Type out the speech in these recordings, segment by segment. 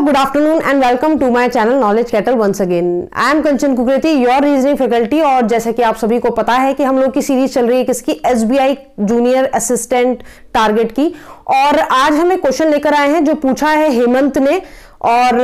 good afternoon and welcome to my channel Knowledge Kettle once again. I am Kanchan Kukreti, your reasoning faculty। और जैसे कि आप सभी को पता है कि हम लोग की सीरीज चल रही है किसकी, SBI जूनियर असिस्टेंट टारगेट की। और आज हम एक क्वेश्चन लेकर आए हैं जो पूछा है हेमंत ने। और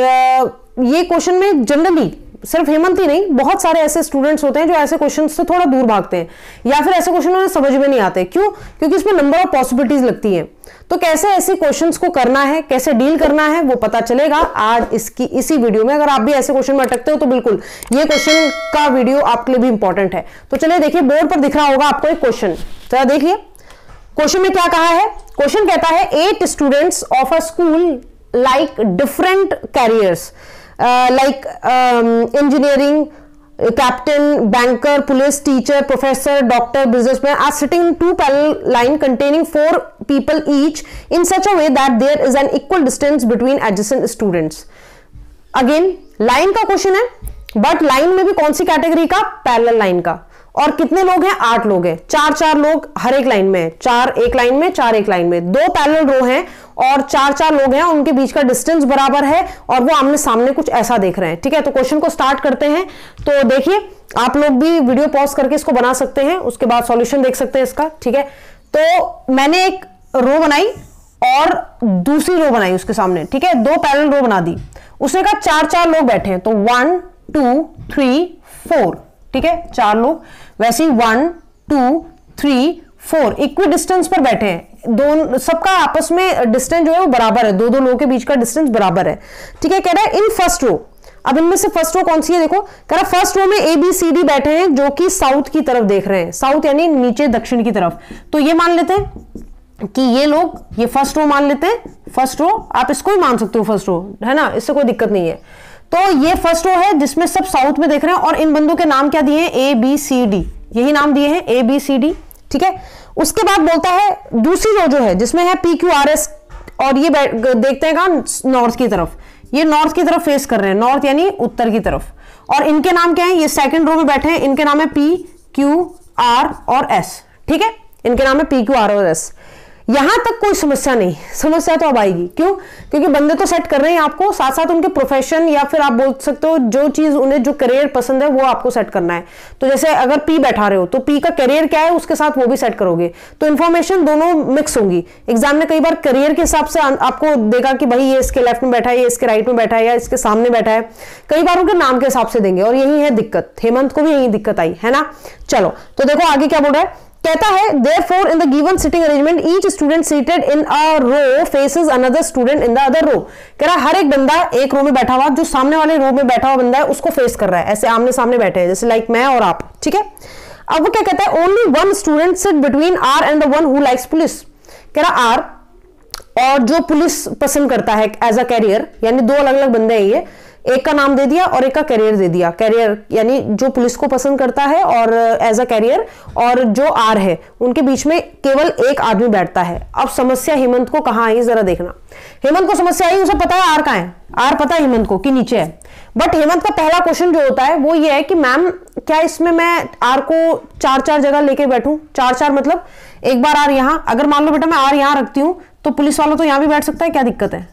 ये क्वेश्चन में जनरली सिर्फ हेमंत ही नहीं, बहुत सारे ऐसे स्टूडेंट्स होते हैं जो ऐसे क्वेश्चन से थोड़ा दूर भागते हैं या फिर ऐसे क्वेश्चन उन्हें समझ में नहीं आते। क्यों? क्योंकि इसमें नंबर ऑफ पॉसिबिलिटीज लगती हैं। तो कैसे ऐसे क्वेश्चंस को करना है, कैसे डील करना है, वो पता चलेगा आज इसी वीडियो में। अगर आप भी ऐसे क्वेश्चन में अटकते हो तो बिल्कुल ये क्वेश्चन का वीडियो आपके लिए भी इंपॉर्टेंट है। तो चलिए देखिए, बोर्ड पर दिख रहा होगा आपको एक क्वेश्चन, जरा देखिए क्वेश्चन में क्या कहा है। क्वेश्चन कहता है 8 students of a school like different carriers like engineering, captain, banker, police, teacher, professor, doctor, businessman are sitting in 2 parallel line containing 4 people each in such a way that there is an equal distance between adjacent students। Again line का question है, but line में भी कौन सी category का? Parallel line का। और कितने लोग हैं? 8 लोग हैं। 4 लोग हर एक लाइन में, 4 एक लाइन में, 4 एक लाइन में। 2 पैरेलल रो हैं और 4 लोग हैं, उनके बीच का डिस्टेंस बराबर है और वो आमने सामने कुछ ऐसा देख रहे हैं। ठीक है, तो क्वेश्चन को स्टार्ट करते हैं। तो देखिए, आप लोग भी वीडियो पॉज करके इसको बना सकते हैं, उसके बाद सॉल्यूशन देख सकते हैं इसका। ठीक है, तो मैंने एक रो बनाई और दूसरी रो बनाई उसके सामने। ठीक है, 2 पैरेलल रो बना दी। उसने कहा 4 लोग बैठे हैं, तो 1 2 3 4। ठीक है, 4 लोग। वैसे ही 1 2 3 4 इक्वी डिस्टेंस पर बैठे हैं। दोनों सबका आपस में डिस्टेंस जो है वो बराबर है, 2 लोगों के बीच का डिस्टेंस बराबर है। ठीक है, कह रहा है इन फर्स्ट रो। अब इनमें से फर्स्ट रो कौन सी है? देखो, कह रहा है फर्स्ट रो में ABCD बैठे हैं जो कि साउथ की तरफ देख रहे हैं। साउथ यानी नीचे दक्षिण की तरफ। तो ये मान लेते हैं कि ये लोग, ये फर्स्ट रो मान लेते हैं। फर्स्ट रो आप इसको भी मान सकते हो, फर्स्ट रो है ना, इससे कोई दिक्कत नहीं है। तो ये फर्स्ट रो है जिसमें सब साउथ में देख रहे हैं और इन बंदों के नाम क्या दिए हैं? ABCD, यही नाम दिए हैं ABCD। ठीक है, उसके बाद बोलता है दूसरी रो जो है जिसमें है PQRS और ये देखते हैं कहां? नॉर्थ की तरफ। ये नॉर्थ की तरफ फेस कर रहे हैं, नॉर्थ यानी उत्तर की तरफ। और इनके नाम क्या है? ये सेकंड रो में बैठे हैं, इनके नाम है PQR और S। ठीक है, इनके नाम है PQR और S। यहां तक कोई समस्या नहीं, समस्या तो अब आएगी। क्यों? क्योंकि बंदे तो सेट कर रहे हैं आपको, साथ साथ उनके प्रोफेशन या फिर आप बोल सकते हो जो चीज उन्हें, जो करियर पसंद है वो आपको सेट करना है। तो जैसे अगर P बैठा रहे हो तो P का करियर क्या है उसके साथ वो भी सेट करोगे, तो इन्फॉर्मेशन दोनों मिक्स होंगी। एग्जाम में कई बार करियर के हिसाब से आपको देगा कि भाई ये इसके लेफ्ट में बैठा है, ये इसके राइट में बैठा है, या इसके सामने बैठा है। कई बार उनके नाम के हिसाब से देंगे और यही है दिक्कत। हेमंत को भी यही दिक्कत आई है ना। चलो तो देखो आगे क्या बोल रहा है। कहता है therefore in the given sitting arrangement each student seated in a row faces another student in the other row। कह रहा है हर एक बंदा एक रो में बैठा हुआ, जो सामने वाले रो में बैठा हुआ बंदा है उसको फेस कर रहा है, ऐसे आमने सामने बैठे हैं, जैसे लाइक मैं और आप। ठीक है, अब वो क्या कहता है? only one student sit between R and the one who likes police। कह रहा R और जो पुलिस पसंद करता है एज अ कैरियर, यानी 2 अलग अलग बंदे हैं, ये एक का नाम दे दिया और एक का कैरियर दे दिया। कैरियर यानी जो पुलिस को पसंद करता है और एज अ कैरियर, और जो आर है उनके बीच में केवल एक आदमी बैठता है। अब समस्या हेमंत को कहां आई जरा देखना। हेमंत को समस्या आई, उसे पता है आर कहां है, आर पता है हेमंत को कि नीचे है। बट हेमंत का पहला क्वेश्चन जो होता है वो ये है कि मैम क्या इसमें मैं आर को 4 जगह लेके बैठूं? 4 मतलब एक बार आर यहां, अगर मान लो बेटा मैं आर यहां रखती हूं तो पुलिस वाला तो यहां भी बैठ सकता है, क्या दिक्कत है?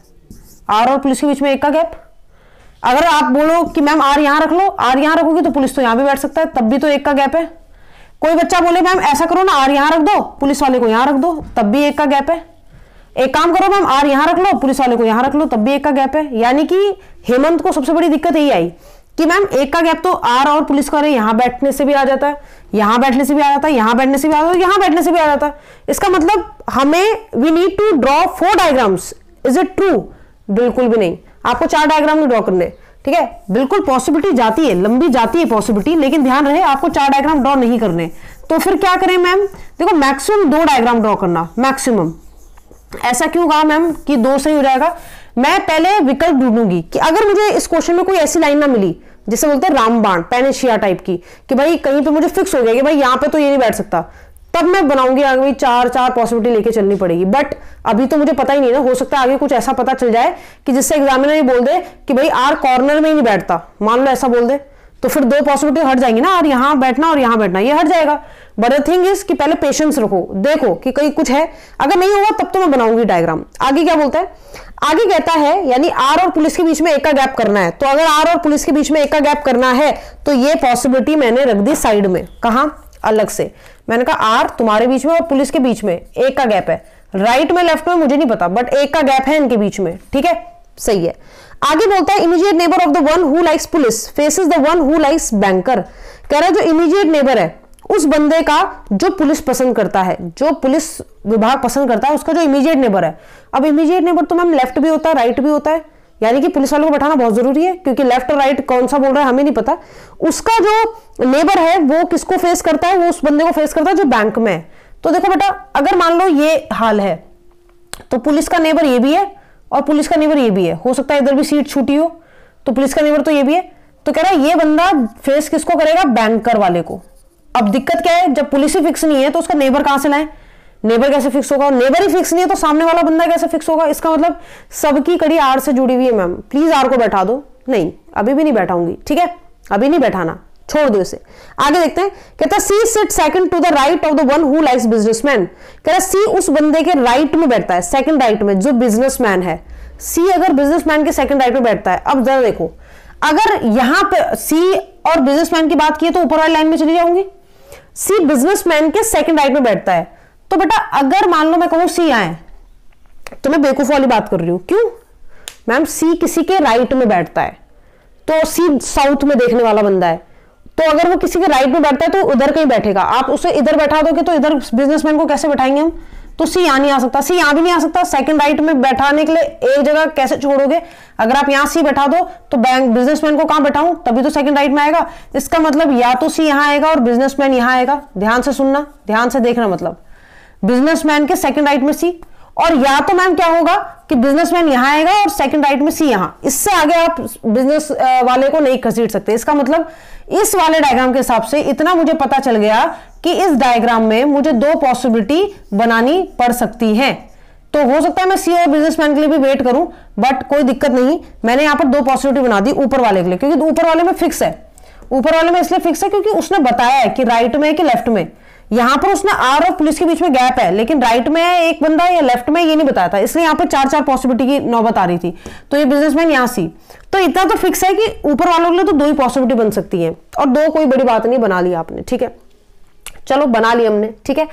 आर और पुलिस के बीच में एक का गैप। अगर आप बोलो कि मैम आर यहां रख लो, आर यहां रखोगे तो पुलिस तो यहां भी बैठ सकता है, तब भी तो एक का गैप है। कोई बच्चा बोले मैम ऐसा करो ना, आर यहां रख दो, पुलिस वाले को यहां रख दो, तब भी एक का गैप है। एक काम करो मैम, आर यहां रख लो, पुलिस वाले को यहां रख लो, तब भी एक का गैप है। यानी कि हेमंत को सबसे बड़ी दिक्कत यही आई कि मैम एक का गैप तो आर और पुलिस वाले यहां बैठने से भी आ जाता है, यहां बैठने से भी आ जाता है, यहां बैठने से भी आ जाता है, यहां बैठने से भी आ जाता है। इसका मतलब हमें we need to draw 4 diagrams. Is it true? बिल्कुल भी नहीं, आपको 4 डायग्राम नहीं ड्रॉ करने। ठीक है, बिल्कुल पॉसिबिलिटी जाती है, लंबी जाती है पॉसिबिलिटी, लेकिन ध्यान रहे आपको 4 डायग्राम ड्रॉ नहीं करने। तो फिर क्या करें मैम? देखो मैक्सिमम 2 डायग्राम ड्रॉ करना, मैक्सिमम। ऐसा क्यों कहा मैम कि 2 सही हो जाएगा? मैं पहले विकल्प ढूंढूंगी कि अगर मुझे इस क्वेश्चन में कोई ऐसी लाइन ना मिली जिसे बोलते हैं रामबाण, पैनेशिया टाइप की, कि भाई कहीं पे मुझे फिक्स हो गया कि भाई यहाँ पे तो ये नहीं बैठ सकता, तब मैं बनाऊंगी आगे भाई 4 पॉसिबिलिटी लेके चलनी पड़ेगी। बट अभी तो मुझे पता ही नहीं ना, हो सकता है आगे कुछ ऐसा पता चल जाए कि जिससे एग्जामिनर ये बोल दे कि भाई आर कॉर्नर में ही नहीं बैठता, मान लो ऐसा बोल दे, तो फिर दो पॉसिबिलिटी हट जाएंगी ना, और यहां बैठना और यहां बैठना, ये हट जाएगा। बट द थिंग इज कि पहले पेशेंस रखो, देखो कि कहीं कुछ है, अगर नहीं होगा तब तो मैं बनाऊंगी डायग्राम। आगे क्या बोलता है, आगे कहता है यानी आर और पुलिस के बीच में एक का गैप करना है। तो अगर आर और पुलिस के बीच में एक का गैप करना है तो ये पॉसिबिलिटी मैंने रख दी साइड में, कहां, अलग से। मैंने कहा आर तुम्हारे बीच में और पुलिस के बीच में एक का गैप है, राइट में लेफ्ट में मुझे नहीं पता, बट एक का गैप है इनके बीच में, ठीक है, सही है। आगे बोलता है immediate neighbour of the one who likes police faces the one who likes banker. कह रहा है जो इमीडिएट नेबर है उस बंदे का जो पुलिस पसंद करता है, जो पुलिस विभाग पसंद करता है, उसका जो इमीडिएट नेबर है। अब इमीडिएट नेबर तो मैम लेफ्ट भी होता है राइट भी होता है, यानी कि पुलिस वालों को बैठाना बहुत जरूरी है, क्योंकि लेफ्ट और राइट कौन सा बोल रहा है हमें नहीं पता। उसका जो नेबर है वो किसको फेस करता है, वो उस बंदे को फेस करता है जो बैंक में है। तो देखो बेटा, अगर मान लो ये हाल है तो पुलिस का नेबर ये भी है और पुलिस का नेबर ये भी है, हो सकता है इधर भी सीट छूटी हो, तो पुलिस का नेबर तो ये भी है। तो कह रहा है ये बंदा फेस किसको करेगा, बैंकर वाले को। अब दिक्कत क्या है, जब पुलिस ही फिक्स नहीं है तो उसका नेबर कहां से लाए, नेबर कैसे फिक्स होगा, नेबर ही फिक्स नहीं है तो सामने वाला बंदा कैसे फिक्स होगा। इसका मतलब सबकी कड़ी आर से जुड़ी हुई है। मैम प्लीज आर को बैठा दो, नहीं अभी भी नहीं बैठाऊंगी, ठीक है, अभी नहीं बैठाना, छोड़ दो इसे। आगे देखते हैं, कहता है C sit second to the right of the one who likes businessman. कह रहा है सी उस बंदे के राइट में बैठता है, सेकंड राइट में, जो बिजनेसमैन है। सी अगर बिजनेसमैन के सेकंड राइट में बैठता है। अब जरा देखो, अगर यहां पे सी और बिजनेसमैन की बात की तो ऊपर वाली लाइन में चली जाऊंगी। सी बिजनेसमैन के सेकंड राइट में बैठता है, तो बेटा अगर मान लो मैं कहूं सी आए, तो मैं बेवकूफ वाली बात कर रही हूं, क्यों मैम, सी किसी के राइट में बैठता है, तो सी साउथ में देखने वाला बंदा है, तो अगर वो किसी के राइट में बैठता है तो उधर कहीं बैठेगा। आप उसे इधर बैठा दोगे तो इधर बिजनेसमैन को कैसे बैठाएंगे हम, तो सी यहां नहीं आ सकता, सी यहां भी नहीं आ सकता। सेकंड राइट में बैठाने के लिए एक जगह कैसे छोड़ोगे, अगर आप यहां सी बैठा दो तो बैंक बिजनेसमैन को कहां बैठाऊं, तभी तो सेकंड राइट में आएगा। इसका मतलब या तो सी यहां आएगा और बिजनेसमैन यहां आएगा, ध्यान से सुनना, ध्यान से देखना, मतलब बिजनेसमैन के सेकंड राइट में सी, और या तो मैम क्या होगा कि बिजनेसमैन यहां आएगा और सेकंड राइट में सी यहां, इससे आगे आप बिजनेस वाले को नहीं घसीट सकते। इसका मतलब इस वाले डायग्राम के हिसाब से इतना मुझे पता चल गया कि इस डायग्राम में मुझे दो पॉसिबिलिटी बनानी पड़ सकती है। तो हो सकता है मैं सी और बिजनेसमैन के लिए भी वेट करूं, बट कोई दिक्कत नहीं, मैंने यहां पर दो पॉसिबिलिटी बना दी ऊपर वाले के लिए, क्योंकि ऊपर वाले में फिक्स है। ऊपर वाले में इसलिए फिक्स है क्योंकि उसने बताया है कि राइट में है कि लेफ्ट में। यहां पर उसने आर और पुलिस के बीच में गैप है, लेकिन राइट में है एक बंदा या लेफ्ट में ये नहीं बताया था, इसलिए यहां पर चार चार पॉसिबिलिटी की नौबत आ रही थी। तो ये बिजनेसमैन यहां सी, तो इतना तो फिक्स है कि ऊपर वालों के लिए तो दो ही पॉसिबिलिटी बन सकती है, और दो कोई बड़ी बात नहीं, बना लिया आपने, ठीक है, चलो बना लिया हमने, ठीक है।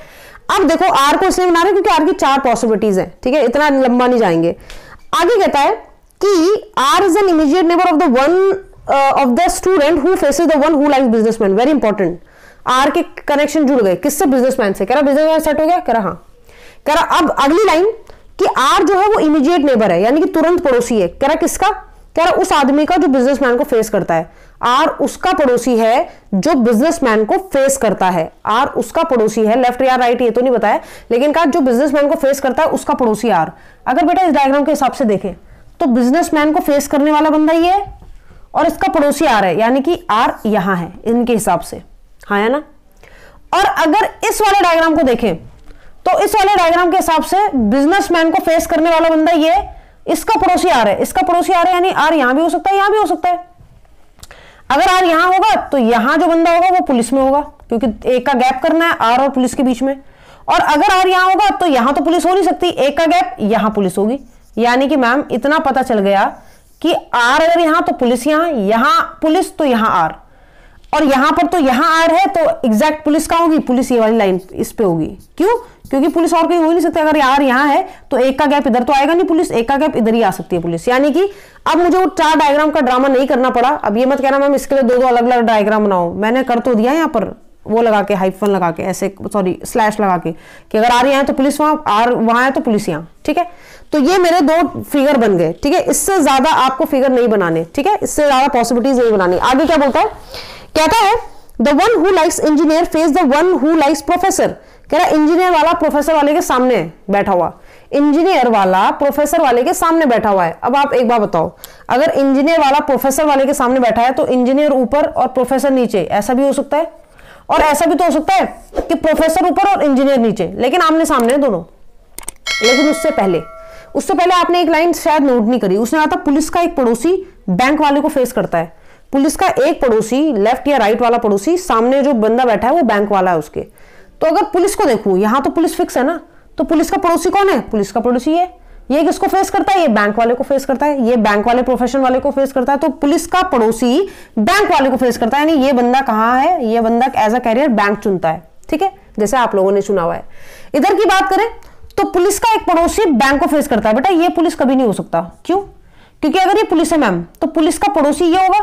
अब देखो आर को इसलिए बना रहे क्योंकि आर की चार पॉसिबिलिटीज हैं, ठीक है, इतना लंबा नहीं जाएंगे। आगे कहता है कि R is an immediate neighbour of the one of the student who faces the one who likes businessman. Very important, R के कनेक्शन जुड़ गए, किससे, बिजनेसमैन से। कह रहा बिजनेसमैन सेट हो गया, कह रहा हाँ। कह रहा अब अगली लाइन कि आर जो है वो इमीडिएट नेबर है, यानी कि तुरंत पड़ोसी है। कह रहा किसका, कह रहा उस आदमी का जो बिजनेसमैन को फेस करता है। आर उसका पड़ोसी है जो बिजनेसमैन को फेस करता है, आर उसका पड़ोसी है, लेफ्ट या राइट ये तो नहीं बताया, लेकिन कहा जो बिजनेसमैन को फेस करता है उसका पड़ोसी आर। अगर बेटा इस डायग्राम के हिसाब से देखें तो बिजनेसमैन को फेस करने वाला बंदा ये है और इसका पड़ोसी आर है, यानी कि आर यहां है इनके हिसाब से, हाँ है ना। और अगर इस वाले डायग्राम को देखें तो इस वाले डायग्राम के हिसाब से बिजनेसमैन को फेस करने वाला बंदा ये, इसका पड़ोसी आर है, इसका पड़ोसी आर है, यानी आर यहां भी हो सकता है यहां भी हो सकता है। अगर आर यहां होगा तो यहां जो बंदा होगा वो पुलिस में होगा, क्योंकि एक का गैप करना है आर और पुलिस के बीच में। और अगर आर यहां होगा तो यहां तो पुलिस हो नहीं सकती, एक का गैप यहां पुलिस होगी। यानी कि मैम इतना पता चल गया कि आर अगर यहां तो पुलिस यहां पुलिस तो यहां आर, और यहां पर तो यहां आर है, तो एग्जैक्ट पुलिस कहां होगी, पुलिस ये वाली लाइन इस पे होगी। क्यों, क्योंकि पुलिस और कहीं हो ही नहीं सकती। अगर आर यहां है तो एक का गैप इधर तो आएगा नहीं, पुलिस एक का गैप इधर ही आ सकती है पुलिस। यानी कि अब मुझे वो चार डायग्राम का ड्रामा नहीं करना पड़ा। अब ये मत कहना मैम इसके लिए दो दो अलग अलग डायग्राम बनाओ, मैंने कर तो दिया यहाँ पर वो लगा के, हाइफन लगा के, ऐसे सॉरी स्लैश लगा के, कि अगर आर यहाँ है तो पुलिस वहां, आर वहां है तो पुलिस यहाँ, ठीक है। तो ये मेरे दो फिगर बन गए, ठीक है। इससे ज्यादा आपको फिगर नहीं बनाने, ठीक है, इससे ज्यादा पॉसिबिलिटीज नहीं बनानी। आगे क्या बोलता है, कहता है the one who likes engineer face the one who likes professor. कह रहा इंजीनियर वाला प्रोफेसर वाले के सामने बैठा हुआ, इंजीनियर वाला प्रोफेसर वाले के सामने बैठा हुआ है। अब आप एक बार बताओ, अगर इंजीनियर वाला प्रोफेसर वाले के सामने बैठा है तो इंजीनियर ऊपर और प्रोफेसर नीचे, ऐसा भी हो सकता है। और ऐसा भी तो हो सकता है कि प्रोफेसर ऊपर और इंजीनियर नीचे, लेकिन आमने सामने दोनों। लेकिन उससे पहले आपने एक लाइन शायद नोट नहीं करी, उसने कहा था पुलिस का एक पड़ोसी बैंक वाले को फेस करता है। पुलिस का एक पड़ोसी, लेफ्ट या राइट वाला पड़ोसी, सामने जो बंदा बैठा है वो बैंक वाला है उसके। तो अगर पुलिस को देखूं, यहां तो पुलिस फिक्स है ना, तो पुलिस का पड़ोसी कौन है? पुलिस का पड़ोसी है। ये किसको फेस करता है? ये बैंक वाले को फेस करता है, ये बैंक वाले प्रोफेशन वाले को फेस करता है। तो पुलिस का पड़ोसी बैंक वाले को फेस करता है, यानी ये बंदा कहां है? ये बंदा एज अ कैरियर बैंक चुनता है, ठीक है, जैसे आप लोगों ने चुना हुआ है। इधर की बात करें तो पुलिस का एक पड़ोसी बैंक को फेस करता है। बेटा ये पुलिस कभी नहीं हो सकता, क्यों? क्योंकि अगर ये पुलिस है मैम, तो पुलिस का पड़ोसी ये होगा,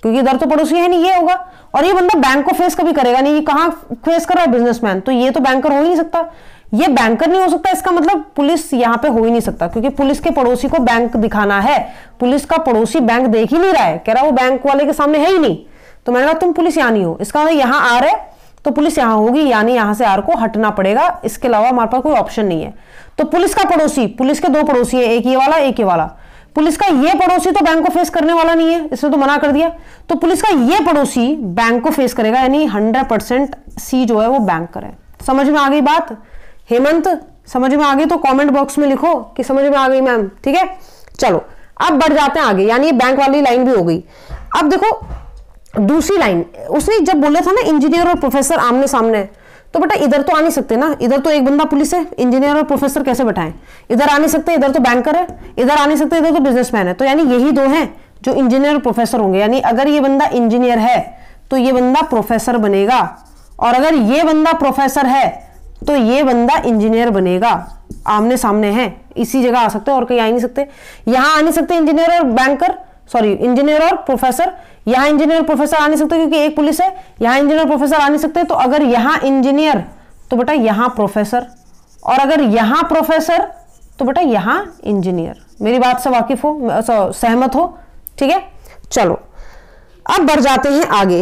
क्योंकि इधर तो पड़ोसी है नहीं, ये होगा। और ये बंदा बैंक को फेस कभी करेगा नहीं, ये कहां फेस कर रहा है? बिजनेसमैन। तो ये तो बैंकर हो ही नहीं सकता, ये बैंकर नहीं हो सकता। इसका मतलब पुलिस यहां पे हो ही नहीं सकता, क्योंकि पुलिस के पड़ोसी को बैंक दिखाना है। पुलिस का पड़ोसी बैंक देख ही नहीं रहा है, कह रहा वो बैंक वाले के सामने है ही नहीं। तो मैंने कहा तुम पुलिस यहां नहीं हो, इसका मतलब यहां आ रहा है तो पुलिस यहां होगी, यानी यहां से आर को हटना पड़ेगा। इसके अलावा हमारे पास कोई ऑप्शन नहीं है। तो पुलिस का पड़ोसी, पुलिस के दो पड़ोसी है, एक ये वाला एक ये वाला। पुलिस का ये पड़ोसी तो बैंक को फेस करने वाला नहीं है, इसने तो मना कर दिया। तो पुलिस का ये पड़ोसी बैंक को फेस करेगा, यानी 100% सी जो है वो बैंकर है। समझ में आ गई बात? हेमंत समझ में आ गई तो कमेंट बॉक्स में लिखो कि समझ में आ गई मैम, ठीक है। चलो अब बढ़ जाते हैं आगे, यानी बैंक वाली लाइन भी हो गई। अब देखो दूसरी लाइन, उसने जब बोला था ना इंजीनियर और प्रोफेसर आमने सामने, तो बेटा इधर तो आ नहीं सकते ना, इधर तो एक बंदा पुलिस है, इंजीनियर और प्रोफेसर कैसे बैठाएं? इधर आ नहीं सकते, इधर तो बैंकर है, इधर आ नहीं सकते, इधर तो बिजनेसमैन है। तो यानी यही दो हैं जो इंजीनियर और प्रोफेसर होंगे। यानी अगर ये बंदा इंजीनियर है तो ये बंदा प्रोफेसर बनेगा, और अगर ये बंदा प्रोफेसर है तो ये बंदा इंजीनियर बनेगा। आमने सामने है, इसी जगह आ सकते हैं और कहीं आ नहीं सकते। यहां आ नहीं सकते इंजीनियर और बैंकर, सॉरी इंजीनियर और प्रोफेसर। यहां इंजीनियर प्रोफेसर आ नहीं सकते क्योंकि एक पुलिस है, यहां इंजीनियर प्रोफेसर आ नहीं सकते। तो अगर यहां इंजीनियर तो बेटा यहां प्रोफेसर, और अगर यहां प्रोफेसर तो बेटा यहां इंजीनियर। मेरी बात से वाकिफ हो, सहमत हो? ठीक है, चलो अब बढ़ जाते हैं आगे।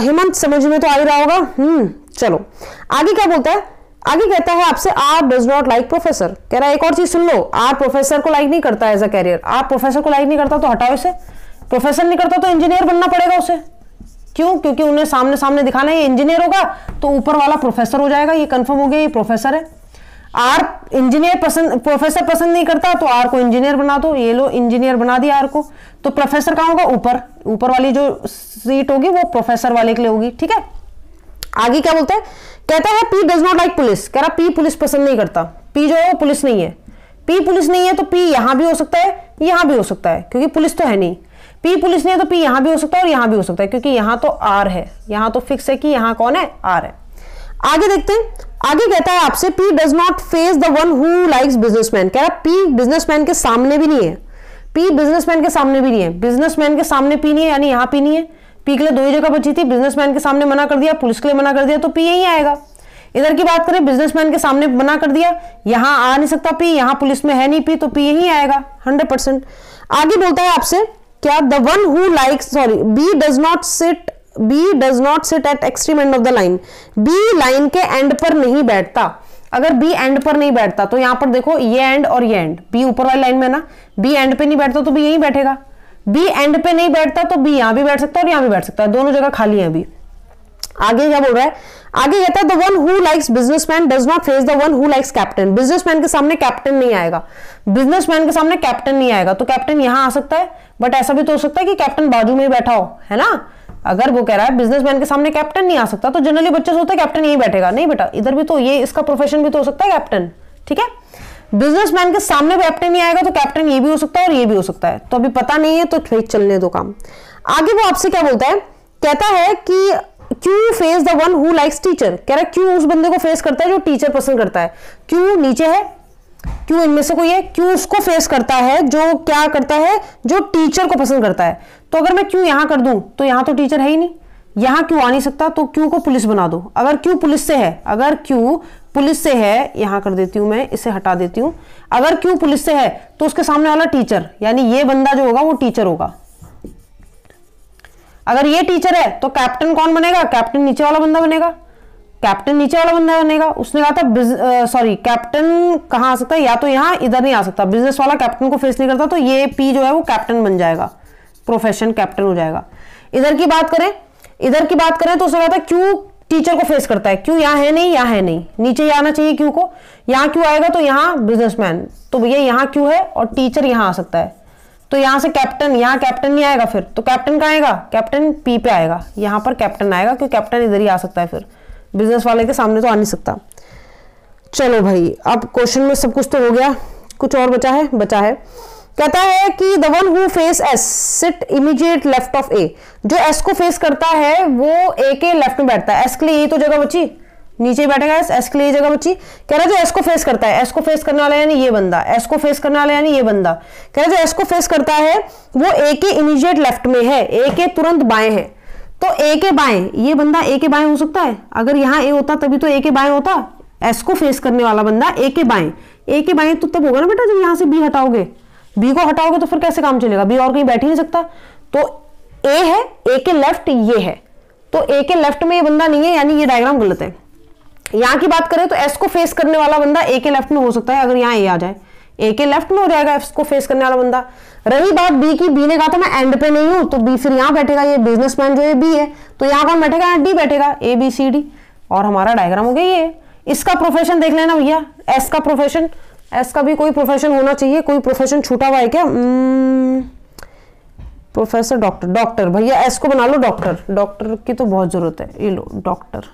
हेमंत समझ में तो आ ही रहा होगा। चलो आगे क्या बोलता है? आगे कहता है आपसे R does not like professor. कह रहा है एक और चीज सुन लो, आर प्रोफेसर को लाइक नहीं करता as a career. R professor को लाइक नहीं करता तो हटाओ इसे। प्रोफेसर नहीं करता तो इंजीनियर बनना पड़ेगा उसे। क्यों? क्योंकि उन्हें सामने सामने दिखाना है ये इंजीनियर होगा तो ऊपर वाला प्रोफेसर हो जाएगा। ये कंफर्म हो गया, ये प्रोफेसर है। आर इंजीनियर पसंद, प्रोफेसर पसंद नहीं करता तो आर को इंजीनियर बना दो। ये लो इंजीनियर बना दिया आर को। तो प्रोफेसर कहां होगा? ऊपर। ऊपर वाली जो सीट होगी वो प्रोफेसर वाले के लिए होगी, ठीक है। आगे क्या बोलते हैं? कहता है P does not like police. कह रहा पी पुलिस पसंद नहीं करता। पी जो है वो पुलिस नहीं है। पी पुलिस नहीं है तो पी यहां भी हो सकता है, यहां भी हो सकता है, क्योंकि पुलिस तो है नहीं। पी पुलिस नहीं है तो पी यहां भी हो सकता है और यहां भी हो सकता है, क्योंकि यहां तो आर है। यहां तो फिक्स है कि यहां कौन है? आर है। आगे देखते हैं। आगे कहता है आपसे P does not face the one who likes businessman. कह रहा पी बिजनेसमैन के सामने भी नहीं है। पी बिजनेसमैन के सामने भी नहीं है। बिजनेसमैन के सामने पी नहीं है, यानी यहां पी नहीं है। पी के लिए दो ही जगह बची थी, बिजनेसमैन के सामने मना कर दिया, पुलिस के लिए मना कर दिया, तो पी यही आएगा। इधर की बात करें, बिजनेसमैन के सामने मना कर दिया, यहां आ नहीं सकता पी, यहां पुलिस में है नहीं पी, तो पी यही आएगा 100%। आगे बोलता है आपसे क्या? The one who likes, sorry B does not sit at extreme end of the line. B line के एंड पर नहीं बैठता। अगर बी एंड पर नहीं बैठता तो यहां पर देखो ये एंड और ये एंड, बी ऊपर वाली लाइन में ना, बी एंड पे नहीं बैठता तो बी यहीं बैठेगा। बी एंड पे नहीं बैठता तो बी यहां भी बैठ सकता है और यहां भी बैठ सकता है, दोनों जगह खाली है अभी। आगे क्या बोल रहा है? आगे कहता है the one who likes businessman does not face the one who likes captain. Businessman के सामने कैप्टन नहीं आएगा। बिजनेसमैन के सामने कैप्टन नहीं आएगा, तो कैप्टन यहां आ सकता है, बट ऐसा भी तो हो सकता है कि कैप्टन बाजू में ही बैठा हो, है ना। अगर वो कह रहा है बिजनेसमैन के सामने कैप्टन नहीं आ सकता तो जनरली बच्चे सोचते हैं कैप्टन यही बैठेगा। नहीं बेटा, इधर भी तो ये इसका प्रोफेशन भी तो हो सकता है कैप्टन, ठीक है। बिजनेसमैन के सामने कैप्टन नहीं आएगा तो कैप्टन ये भी हो सकता है और ये भी हो सकता है, तो अभी पता नहीं है तो ठीक चलने दो काम। आगे वो आपसे क्या बोलता है? कहता है कि Q face the one who likes teacher. कह रहा है क्यू उस बंदे को फेस करता है जो टीचर पसंद करता है। क्यू नीचे है, क्यू इनमें से कोई है, क्यू उसको फेस करता है जो क्या करता है? जो टीचर को पसंद करता है। तो अगर मैं क्यू यहां कर दूं तो यहां तो टीचर है ही नहीं, यहां क्यू आ नहीं सकता, तो क्यू को पुलिस बना दो। अगर क्यू पुलिस से है, अगर क्यू पुलिस से है, यहां कर देती हूं मैं, इसे हटा देती हूं। अगर क्यू पुलिस से है तो उसके सामने वाला टीचर, यानी ये बंदा जो होगा वो टीचर होगा। अगर ये टीचर है तो कैप्टन कौन बनेगा? कैप्टन नीचे वाला बंदा बनेगा। कैप्टन नीचे वाला बंदा बनेगा। उसने कहा था सॉरी कैप्टन कहां आ सकता है? या तो यहां, इधर नहीं आ सकता। बिजनेस वाला कैप्टन को फेस नहीं करता तो ये पी जो है वो कैप्टन बन जाएगा, प्रोफेशन कैप्टन हो जाएगा। इधर की बात करें तो उसने कहा था क्यू टीचर को फेस करता है। क्यू यहाँ है नहीं, यहाँ है नहीं, नीचे ही आना चाहिए क्यू को। यहाँ क्यू आएगा तो यहाँ बिजनेसमैन, तो भैया यहाँ क्यू है और टीचर यहाँ आ सकता है। तो यहां से कैप्टन, यहां कैप्टन नहीं आएगा फिर, तो कैप्टन कहां आएगा, कैप्टन पी पे आएगा, यहां पर कैप्टन आएगा क्योंकि कैप्टन इधर ही आ सकता है, फिर बिजनेस वाले के सामने तो आ नहीं सकता। चलो भाई, अब क्वेश्चन में सब कुछ तो हो गया, कुछ और बचा है, कहता है कि the one who face S sit immediate left of A, जो एस को फेस करता है वो ए के लेफ्ट में बैठता है। एस के लिए ये तो जगह बची, नीचे ही बैठेगा एस के लिए जगह बची। कह रहा है जो एस को फेस करता है, एस को फेस करने वाला यानी ये बंदा, एस को फेस करने वाला यानी ये बंदा, कह रहा है जो एस को फेस करता है वो ए के इमीडिएट लेफ्ट में है, ए के तुरंत बाएं है। तो ए के बाएं, ये बंदा ए के बाएं हो सकता है, अगर यहाँ ए होता तभी तो ए के बाएं होता, एस को फेस करने वाला बंदा ए के बाएं, ए के बाएं तो तब होगा ना बेटा जब यहां से बी हटाओगे, बी को हटाओगे तो फिर कैसे काम चलेगा, बी और कहीं बैठ ही नहीं सकता। तो ए है, ए के लेफ्ट ये है, तो ए के लेफ्ट में ये बंदा नहीं है, यानी ये डायग्राम गलत है। यहां की बात करें तो एस को फेस करने वाला बंदा ए के लेफ्ट में हो सकता है, अगर यहाँ ए आ जाए ए के लेफ्ट में हो जाएगा एस को फेस करने वाला बंदा। रही बात बी की, बी ने कहा था मैं एंड पे नहीं हूं, तो बी फिर यहां बैठेगा, ये बिजनेसमैन जो है बी है, तो यहां कौन बैठेगा, डी बैठेगा, ए बी सी डी, और हमारा डायग्राम हो गया ये। इसका प्रोफेशन देख लेना भैया, एस का प्रोफेशन, एस का भी कोई प्रोफेशन होना चाहिए, कोई प्रोफेशन छूटा हुआ है क्या, प्रोफेसर, डॉक्टर, डॉक्टर भैया एस को बना लो डॉक्टर, डॉक्टर की तो बहुत जरूरत है, ये लो डॉक्टर।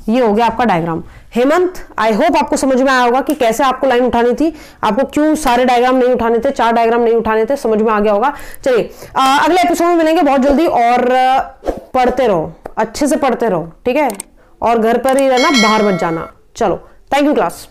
ये हो गया आपका डायग्राम। हेमंत, आई होप आपको समझ में आया होगा कि कैसे आपको लाइन उठानी थी, आपको क्यों सारे डायग्राम नहीं उठाने थे, 4 डायग्राम नहीं उठाने थे, समझ में आ गया होगा। चलिए अगले एपिसोड में मिलेंगे बहुत जल्दी, और पढ़ते रहो, अच्छे से पढ़ते रहो, ठीक है, और घर पर ही रहना, बाहर मत जाना। चलो, थैंक यू क्लास।